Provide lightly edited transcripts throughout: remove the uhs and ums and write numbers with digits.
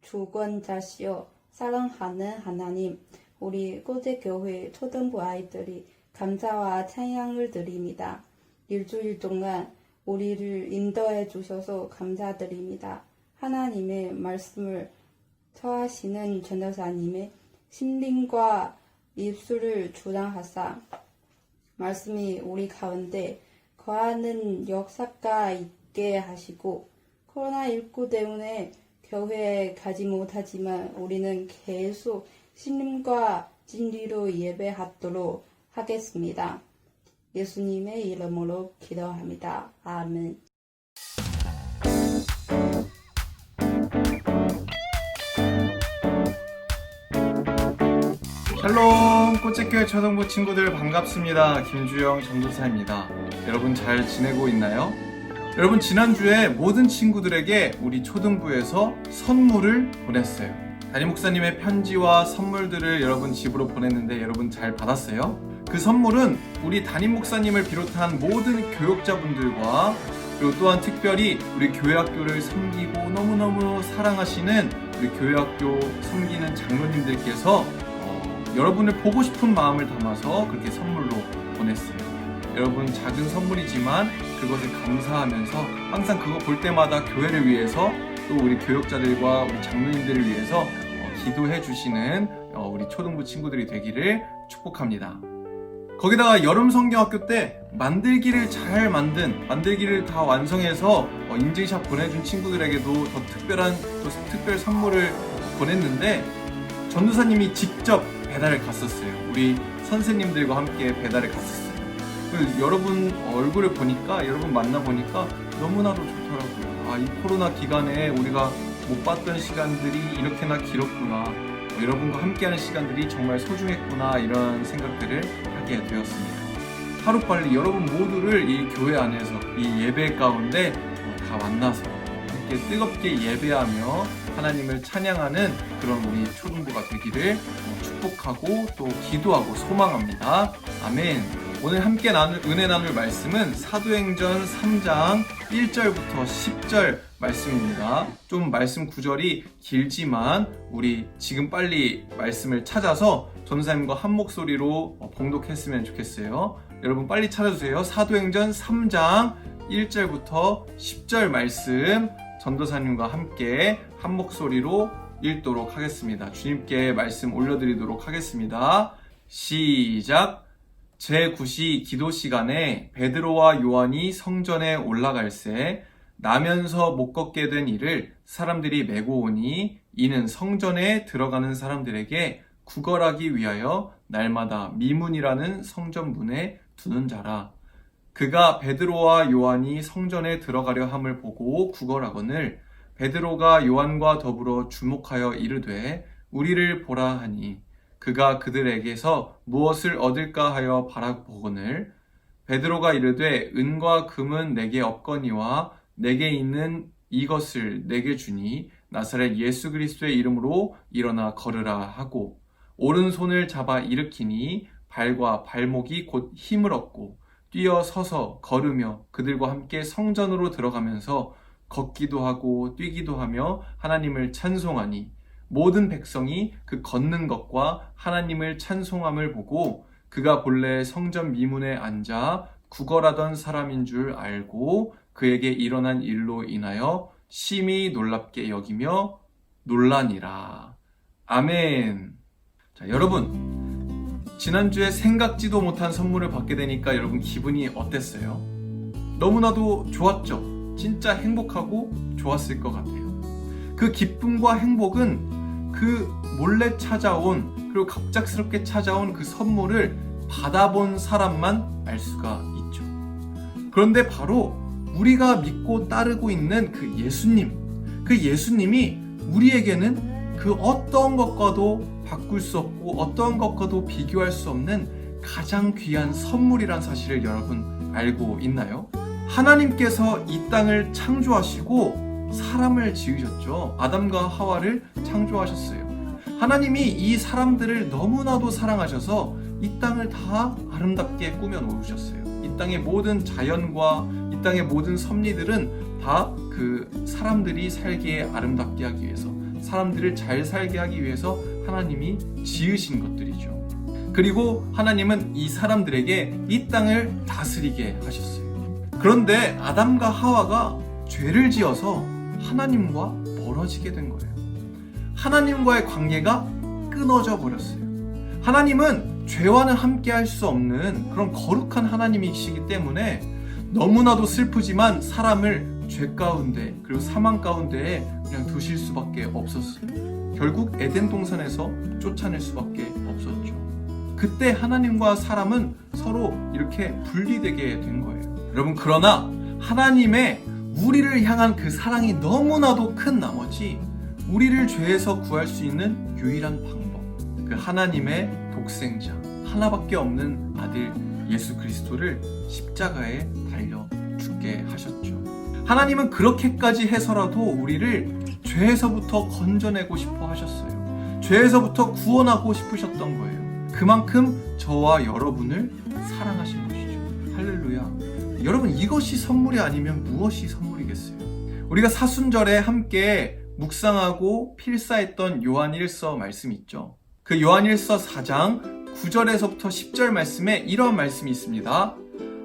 주권자시요 사랑하는 하나님, 우리 꼬제교회 초등부 아이들이 감사와 찬양을 드립니다. 일주일 동안 우리를 인도해 주셔서 감사드립니다. 하나님의 말씀을 처하시는 전도사님의 심림과 입술을 주장하사 말씀이 우리 가운데 거하는 역사가 있게 하시고, 코로나19 때문에 교회에 가지 못하지만 우리는 계속 신림과 진리로 예배하도록 하겠습니다. 예수님의 이름으로 기도합니다. 아멘. 샬롬, 꽃제교회 초등부 친구들 반갑습니다. 김주영 전도사입니다. 여러분 잘 지내고 있나요? 여러분, 지난주에 모든 친구들에게 우리 초등부에서 선물을 보냈어요. 담임 목사님의 편지와 선물들을 여러분 집으로 보냈는데 여러분 잘 받았어요? 그 선물은 우리 담임 목사님을 비롯한 모든 교육자분들과, 그리고 또한 특별히 우리 교회학교를 섬기고 너무너무 사랑하시는 우리 교회학교 섬기는 장로님들께서 여러분을 보고 싶은 마음을 담아서 그렇게 선물로 보냈어요. 여러분, 작은 선물이지만 그것을 감사하면서 항상 그거 볼 때마다 교회를 위해서, 또 우리 교육자들과 우리 장로님들을 위해서 기도해 주시는 우리 초등부 친구들이 되기를 축복합니다. 거기다가 여름 성경학교 때 만들기를 다 완성해서 인증샷 보내준 친구들에게도 더 특별 선물을 보냈는데, 전도사님이 직접 배달을 갔었어요. 우리 선생님들과 함께 배달을 갔었어요. 그리고 여러분 얼굴을 보니까, 여러분 만나보니까 너무나도 좋더라고요. 이 코로나 기간에 우리가 못 봤던 시간들이 이렇게나 길었구나, 여러분과 함께하는 시간들이 정말 소중했구나, 이런 생각들을 하게 되었습니다. 하루빨리 여러분 모두를 이 교회 안에서 이 예배 가운데 다 만나서 함께 뜨겁게 예배하며 하나님을 찬양하는 그런 우리 초등부가 되기를 축복하고 또 기도하고 소망합니다. 아멘. 오늘 함께 은혜 나눌 말씀은 사도행전 3장 1절부터 10절 말씀입니다. 좀 말씀 구절이 길지만 우리 지금 빨리 말씀을 찾아서 전도사님과 한 목소리로 봉독했으면 좋겠어요. 여러분 빨리 찾아주세요. 사도행전 3장 1절부터 10절 말씀 전도사님과 함께 한 목소리로 읽도록 하겠습니다. 주님께 말씀 올려드리도록 하겠습니다. 시작! 제9시 기도 시간에 베드로와 요한이 성전에 올라갈새 나면서 못 걷게 된 이를 사람들이 메고 오니, 이는 성전에 들어가는 사람들에게 구걸하기 위하여 날마다 미문이라는 성전 문에 두는 자라. 그가 베드로와 요한이 성전에 들어가려 함을 보고 구걸하거늘 베드로가 요한과 더불어 주목하여 이르되 우리를 보라 하니, 그가 그들에게서 무엇을 얻을까 하여 바라보거늘 베드로가 이르되 은과 금은 내게 없거니와 내게 있는 이것을 내게 주니 나사렛 예수 그리스도의 이름으로 일어나 걸으라 하고, 오른손을 잡아 일으키니 발과 발목이 곧 힘을 얻고 뛰어 서서 걸으며 그들과 함께 성전으로 들어가면서 걷기도 하고 뛰기도 하며 하나님을 찬송하니, 모든 백성이 그 걷는 것과 하나님을 찬송함을 보고 그가 본래 성전 미문에 앉아 구걸하던 사람인 줄 알고 그에게 일어난 일로 인하여 심히 놀랍게 여기며 놀라니라. 아멘. 자, 여러분, 지난주에 생각지도 못한 선물을 받게 되니까 여러분 기분이 어땠어요? 너무나도 좋았죠? 진짜 행복하고 좋았을 것 같아요. 그 기쁨과 행복은 그 몰래 찾아온, 그리고 갑작스럽게 찾아온 그 선물을 받아본 사람만 알 수가 있죠. 그런데 바로 우리가 믿고 따르고 있는 그 예수님이 우리에게는 그 어떤 것과도 바꿀 수 없고 어떤 것과도 비교할 수 없는 가장 귀한 선물이란 사실을 여러분 알고 있나요? 하나님께서 이 땅을 창조하시고 사람을 지으셨죠. 아담과 하와를 창조하셨어요. 하나님이 이 사람들을 너무나도 사랑하셔서 이 땅을 다 아름답게 꾸며 놓으셨어요. 이 땅의 모든 자연과 이 땅의 모든 섭리들은 다 그 사람들이 살기에 아름답게 하기 위해서, 사람들을 잘 살게 하기 위해서 하나님이 지으신 것들이죠. 그리고 하나님은 이 사람들에게 이 땅을 다스리게 하셨어요. 그런데 아담과 하와가 죄를 지어서 하나님과 멀어지게 된 거예요. 하나님과의 관계가 끊어져 버렸어요. 하나님은 죄와는 함께 할 수 없는 그런 거룩한 하나님이시기 때문에 너무나도 슬프지만 사람을 죄 가운데 그리고 사망 가운데에 그냥 두실 수밖에 없었어요. 결국 에덴 동산에서 쫓아낼 수밖에 없었죠. 그때 하나님과 사람은 서로 이렇게 분리되게 된 거예요. 여러분, 그러나 하나님의 우리를 향한 그 사랑이 너무나도 큰 나머지 우리를 죄에서 구할 수 있는 유일한 방법, 그 하나님의 독생자, 하나밖에 없는 아들 예수 그리스도를 십자가에 달려 죽게 하셨죠. 하나님은 그렇게까지 해서라도 우리를 죄에서부터 건져내고 싶어 하셨어요. 죄에서부터 구원하고 싶으셨던 거예요. 그만큼 저와 여러분을 사랑하신 것이죠. 할렐루야. 여러분, 이것이 선물이 아니면 무엇이 선물이겠어요? 우리가 사순절에 함께 묵상하고 필사했던 요한일서 말씀 있죠. 그 요한일서 4장 9절에서부터 10절 말씀에 이런 말씀이 있습니다.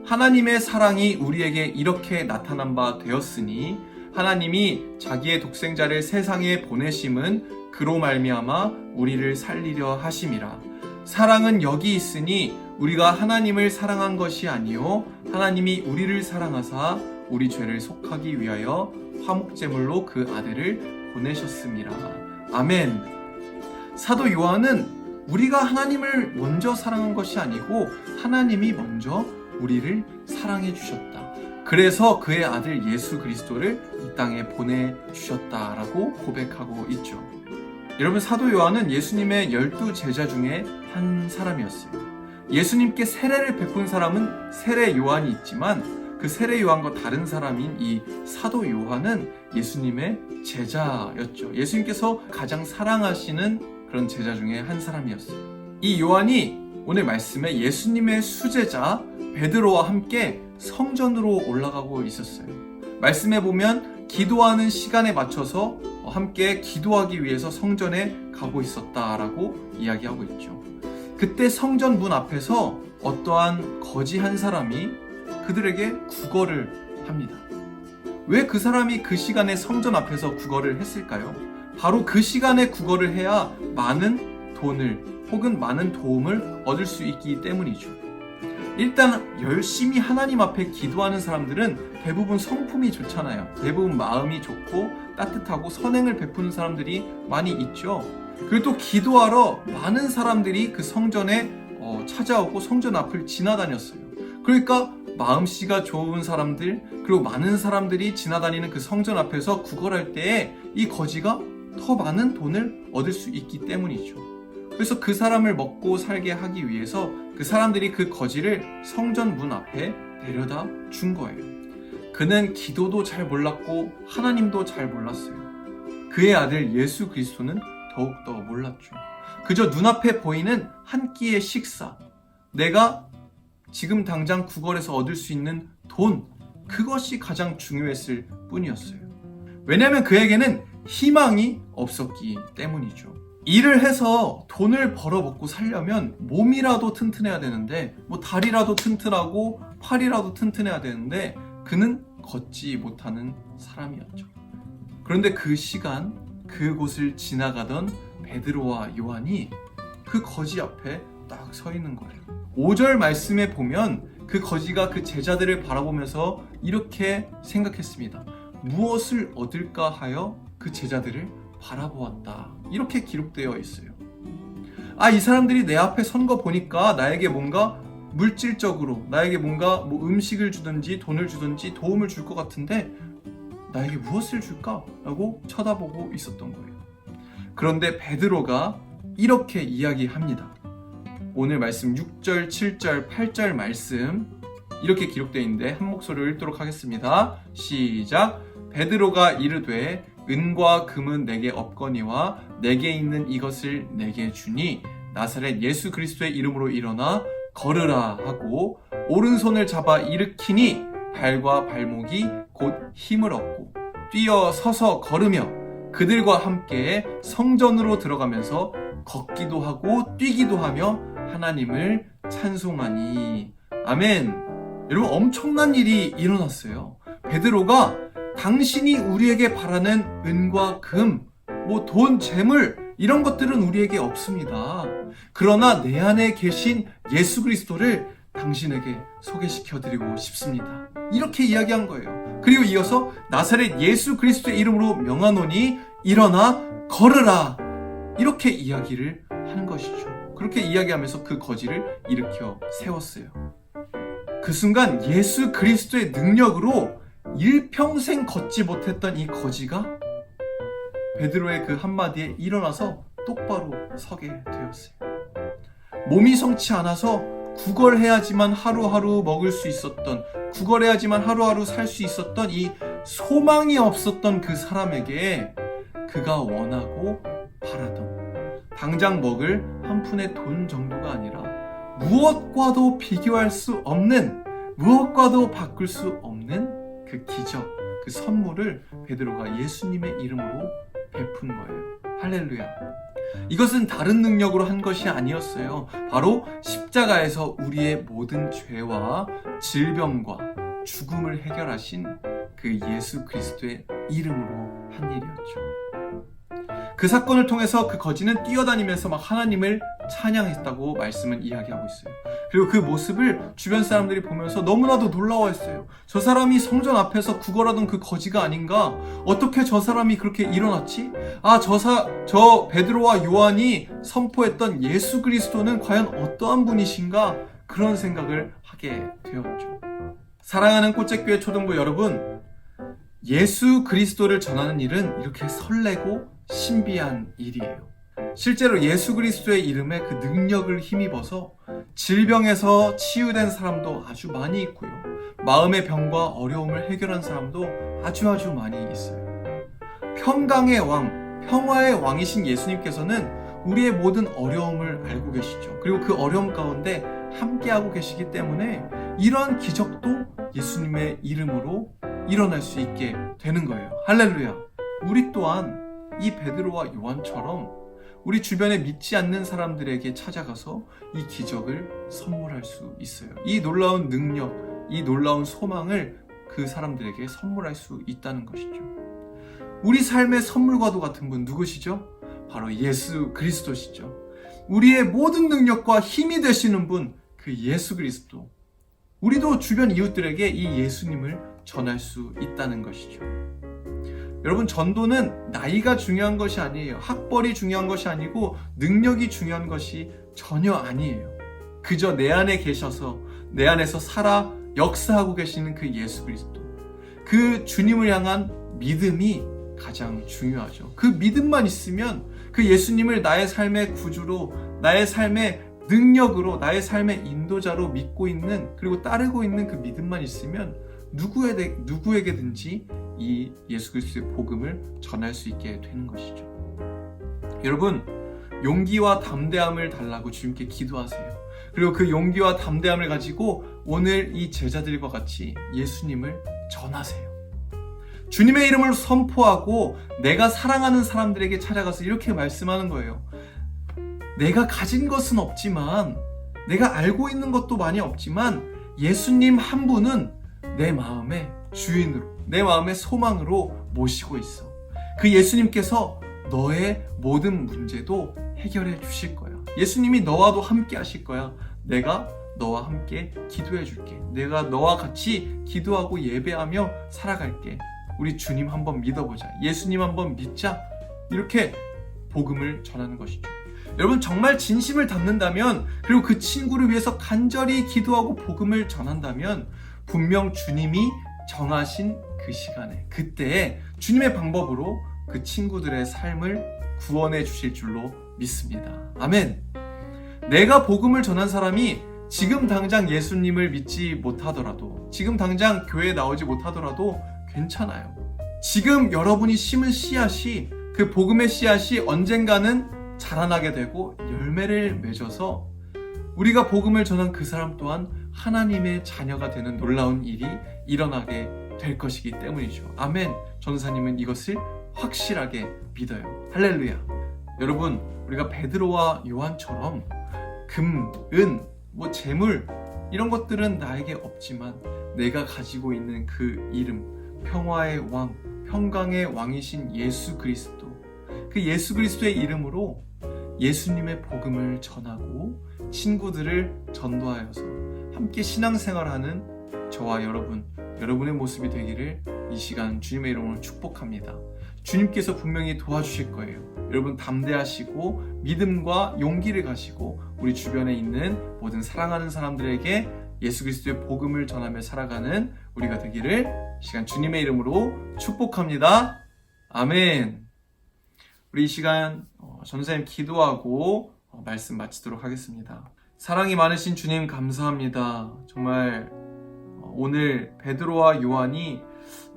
하나님의 사랑이 우리에게 이렇게 나타난 바 되었으니 하나님이 자기의 독생자를 세상에 보내심은 그로 말미암아 우리를 살리려 하심이라. 사랑은 여기 있으니 우리가 하나님을 사랑한 것이 아니요 하나님이 우리를 사랑하사 우리 죄를 속하기 위하여 화목제물로 그 아들을 보내셨음이라. 아멘. 사도 요한은 우리가 하나님을 먼저 사랑한 것이 아니고 하나님이 먼저 우리를 사랑해 주셨다. 그래서 그의 아들 예수 그리스도를 이 땅에 보내주셨다라고 고백하고 있죠. 여러분, 사도 요한은 예수님의 12 제자 중에 한 사람이었어요. 예수님께 세례를 베푼 사람은 세례 요한이 있지만 그 세례 요한과 다른 사람인 이 사도 요한은 예수님의 제자였죠. 예수님께서 가장 사랑하시는 그런 제자 중에 한 사람이었어요. 이 요한이 오늘 말씀에 예수님의 수제자 베드로와 함께 성전으로 올라가고 있었어요. 말씀에 보면 기도하는 시간에 맞춰서 함께 기도하기 위해서 성전에 가고 있었다라고 이야기하고 있죠. 그때 성전 문 앞에서 어떠한 거지 한 사람이 그들에게 구걸을 합니다. 왜 그 사람이 그 시간에 성전 앞에서 구걸을 했을까요? 바로 그 시간에 구걸을 해야 많은 돈을 혹은 많은 도움을 얻을 수 있기 때문이죠. 일단 열심히 하나님 앞에 기도하는 사람들은 대부분 성품이 좋잖아요. 대부분 마음이 좋고 따뜻하고 선행을 베푸는 사람들이 많이 있죠. 그리고 또 기도하러 많은 사람들이 그 성전에 찾아오고 성전 앞을 지나다녔어요. 그러니까 마음씨가 좋은 사람들 그리고 많은 사람들이 지나다니는 그 성전 앞에서 구걸할 때에 이 거지가 더 많은 돈을 얻을 수 있기 때문이죠. 그래서 그 사람을 먹고 살게 하기 위해서 그 사람들이 그 거지를 성전 문 앞에 데려다 준 거예요. 그는 기도도 잘 몰랐고 하나님도 잘 몰랐어요. 그의 아들 예수 그리스도는 더욱더 몰랐죠. 그저 눈앞에 보이는 한 끼의 식사, 내가 지금 당장 구걸에서 얻을 수 있는 돈, 그것이 가장 중요했을 뿐이었어요. 왜냐하면 그에게는 희망이 없었기 때문이죠. 일을 해서 돈을 벌어 먹고 살려면 몸이라도 튼튼해야 되는데 다리라도 튼튼하고 팔이라도 튼튼해야 되는데 그는 걷지 못하는 사람이었죠. 그런데 그 시간 그곳을 지나가던 베드로와 요한이 그 거지 앞에 딱 서 있는 거예요. 5절 말씀에 보면 그 거지가 그 제자들을 바라보면서 이렇게 생각했습니다. 무엇을 얻을까 하여 그 제자들을 바라보았다. 이렇게 기록되어 있어요. 이 사람들이 내 앞에 선 거 보니까 나에게 뭔가 물질적으로 나에게 뭔가 음식을 주든지 돈을 주든지 도움을 줄 것 같은데 나에게 무엇을 줄까? 라고 쳐다보고 있었던 거예요. 그런데 베드로가 이렇게 이야기합니다. 오늘 말씀 6절, 7절, 8절 말씀 이렇게 기록되어 있는데 한 목소리로 읽도록 하겠습니다. 시작! 베드로가 이르되 은과 금은 내게 없거니와 내게 있는 이것을 내게 주니 나사렛 예수 그리스도의 이름으로 일어나 걸으라 하고 오른손을 잡아 일으키니 발과 발목이 곧 힘을 얻고 뛰어 서서 걸으며 그들과 함께 성전으로 들어가면서 걷기도 하고 뛰기도 하며 하나님을 찬송하니. 아멘. 여러분, 엄청난 일이 일어났어요. 베드로가 당신이 우리에게 바라는 은과 금, 돈, 재물 이런 것들은 우리에게 없습니다. 그러나 내 안에 계신 예수 그리스도를 당신에게 소개시켜드리고 싶습니다. 이렇게 이야기한 거예요. 그리고 이어서 나사렛 예수 그리스도의 이름으로 명하노니 일어나 걸으라. 이렇게 이야기를 하는 것이죠. 그렇게 이야기하면서 그 거지를 일으켜 세웠어요. 그 순간 예수 그리스도의 능력으로 일평생 걷지 못했던 이 거지가 베드로의 그 한마디에 일어나서 똑바로 서게 되었어요. 몸이 성치 않아서 구걸해야지만 하루하루 먹을 수 있었던, 구걸해야지만 하루하루 살 수 있었던 이 소망이 없었던 그 사람에게 그가 원하고 바라던 당장 먹을 한 푼의 돈 정도가 아니라 무엇과도 비교할 수 없는, 무엇과도 바꿀 수 없는 그 기적, 그 선물을 베드로가 예수님의 이름으로 베푼 거예요. 할렐루야. 이것은 다른 능력으로 한 것이 아니었어요. 바로 십자가에서 우리의 모든 죄와 질병과 죽음을 해결하신 그 예수 그리스도의 이름으로 한 일이었죠. 그 사건을 통해서 그 거지는 뛰어다니면서 막 하나님을 찬양했다고 말씀은 이야기하고 있어요. 그리고 그 모습을 주변 사람들이 보면서 너무나도 놀라워했어요. 저 사람이 성전 앞에서 구걸하던 그 거지가 아닌가? 어떻게 저 사람이 그렇게 일어났지? 저 베드로와 요한이 선포했던 예수 그리스도는 과연 어떠한 분이신가? 그런 생각을 하게 되었죠. 사랑하는 꽃책교회 초등부 여러분, 예수 그리스도를 전하는 일은 이렇게 설레고 신비한 일이에요. 실제로 예수 그리스도의 이름에 그 능력을 힘입어서 질병에서 치유된 사람도 아주 많이 있고요. 마음의 병과 어려움을 해결한 사람도 아주 많이 있어요. 평강의 왕, 평화의 왕이신 예수님께서는 우리의 모든 어려움을 알고 계시죠. 그리고 그 어려움 가운데 함께하고 계시기 때문에 이러한 기적도 예수님의 이름으로 일어날 수 있게 되는 거예요. 할렐루야. 우리 또한 이 베드로와 요한처럼 우리 주변에 믿지 않는 사람들에게 찾아가서 이 기적을 선물할 수 있어요. 이 놀라운 능력, 이 놀라운 소망을 그 사람들에게 선물할 수 있다는 것이죠. 우리 삶의 선물과도 같은 분 누구시죠? 바로 예수 그리스도시죠. 우리의 모든 능력과 힘이 되시는 분, 그 예수 그리스도. 우리도 주변 이웃들에게 이 예수님을 전할 수 있다는 것이죠. 여러분, 전도는 나이가 중요한 것이 아니에요. 학벌이 중요한 것이 아니고 능력이 중요한 것이 전혀 아니에요. 그저 내 안에 계셔서 내 안에서 살아 역사하고 계시는 그 예수 그리스도, 그 주님을 향한 믿음이 가장 중요하죠. 그 믿음만 있으면, 그 예수님을 나의 삶의 구주로, 나의 삶의 능력으로, 나의 삶의 인도자로 믿고 있는, 그리고 따르고 있는 그 믿음만 있으면 누구에게든지 이 예수 그리스도의 복음을 전할 수 있게 되는 것이죠. 여러분, 용기와 담대함을 달라고 주님께 기도하세요. 그리고 그 용기와 담대함을 가지고 오늘 이 제자들과 같이 예수님을 전하세요. 주님의 이름을 선포하고 내가 사랑하는 사람들에게 찾아가서 이렇게 말씀하는 거예요. 내가 가진 것은 없지만, 내가 알고 있는 것도 많이 없지만 예수님 한 분은 내 마음의 주인으로, 내 마음의 소망으로 모시고 있어. 그 예수님께서 너의 모든 문제도 해결해 주실 거야. 예수님이 너와도 함께 하실 거야. 내가 너와 함께 기도해 줄게. 내가 너와 같이 기도하고 예배하며 살아갈게. 우리 주님 한번 믿어보자. 예수님 한번 믿자. 이렇게 복음을 전하는 것이죠. 여러분, 정말 진심을 담는다면, 그리고 그 친구를 위해서 간절히 기도하고 복음을 전한다면 분명 주님이 정하신 그 시간에, 그때에 주님의 방법으로 그 친구들의 삶을 구원해 주실 줄로 믿습니다. 아멘. 내가 복음을 전한 사람이 지금 당장 예수님을 믿지 못하더라도, 지금 당장 교회에 나오지 못하더라도 괜찮아요. 지금 여러분이 심은 씨앗이, 그 복음의 씨앗이 언젠가는 자라나게 되고 열매를 맺어서 우리가 복음을 전한 그 사람 또한 하나님의 자녀가 되는 놀라운 일이 일어나게 될 것이기 때문이죠. 아멘. 전도사님은 이것을 확실하게 믿어요. 할렐루야. 여러분, 우리가 베드로와 요한처럼 금, 은, 재물 이런 것들은 나에게 없지만 내가 가지고 있는 그 이름, 평화의 왕, 평강의 왕이신 예수 그리스도, 그 예수 그리스도의 이름으로 예수님의 복음을 전하고 친구들을 전도하여서 함께 신앙생활하는 저와 여러분의 모습이 되기를 이 시간 주님의 이름으로 축복합니다. 주님께서 분명히 도와주실 거예요. 여러분 담대하시고 믿음과 용기를 가지고 우리 주변에 있는 모든 사랑하는 사람들에게 예수 그리스도의 복음을 전하며 살아가는 우리가 되기를 이 시간 주님의 이름으로 축복합니다. 아멘. 우리 이 시간 전사님 기도하고 말씀 마치도록 하겠습니다. 사랑이 많으신 주님 감사합니다. 정말 오늘 베드로와 요한이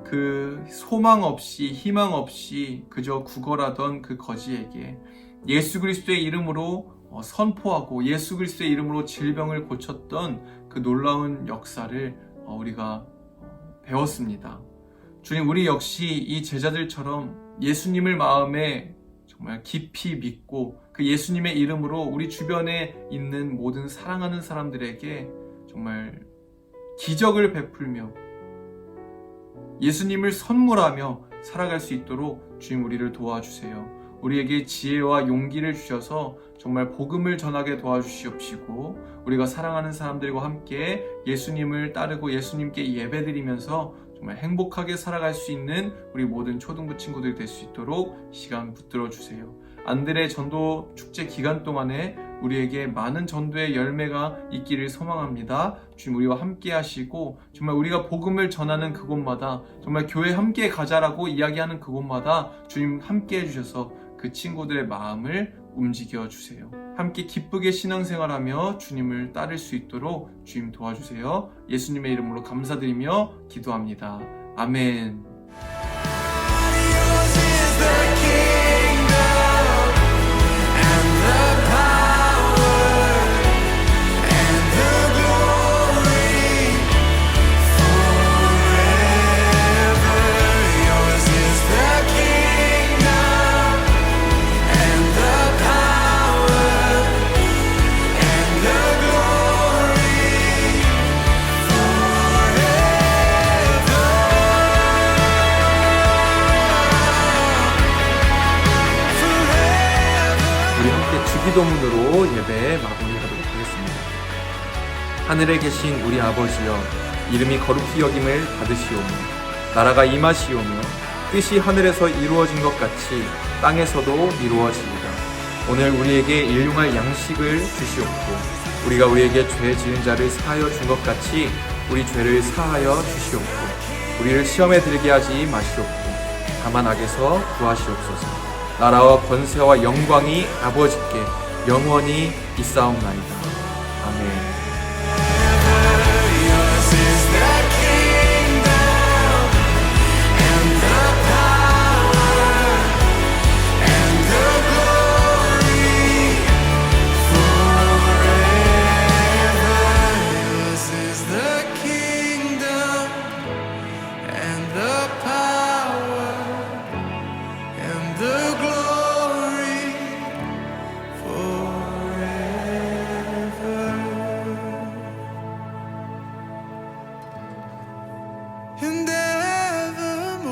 그 소망 없이 희망 없이 그저 구걸하던 그 거지에게 예수 그리스도의 이름으로 선포하고 예수 그리스도의 이름으로 질병을 고쳤던 그 놀라운 역사를 우리가 배웠습니다. 주님, 우리 역시 이 제자들처럼 예수님을 마음에 정말 깊이 믿고 그 예수님의 이름으로 우리 주변에 있는 모든 사랑하는 사람들에게 정말 기적을 베풀며 예수님을 선물하며 살아갈 수 있도록 주님 우리를 도와주세요. 우리에게 지혜와 용기를 주셔서 정말 복음을 전하게 도와주시옵시고 우리가 사랑하는 사람들과 함께 예수님을 따르고 예수님께 예배드리면서 정말 행복하게 살아갈 수 있는 우리 모든 초등부 친구들이 될 수 있도록 시간 붙들어 주세요. 안드레 전도 축제 기간 동안에 우리에게 많은 전도의 열매가 있기를 소망합니다. 주님 우리와 함께 하시고 정말 우리가 복음을 전하는 그곳마다 정말 교회 함께 가자라고 이야기하는 그곳마다 주님 함께 해주셔서 그 친구들의 마음을 움직여 주세요. 함께 기쁘게 신앙생활하며 주님을 따를 수 있도록 주님 도와주세요. 예수님의 이름으로 감사드리며 기도합니다. 아멘. 주기도문으로 예배 마무리하도록 하겠습니다. 하늘에 계신 우리 아버지여, 이름이 거룩히 여김을 받으시오며 나라가 임하시오며 뜻이 하늘에서 이루어진 것 같이 땅에서도 이루어지이다. 오늘 우리에게 일용할 양식을 주시옵고 우리가 우리에게 죄 지은 자를 사하여 준 것 같이 우리 죄를 사하여 주시옵고 우리를 시험에 들게 하지 마시옵고 다만 악에서 구하시옵소서. 나라와 권세와 영광이 아버지께 영원히 있사옵나이다. 아멘. And evermore.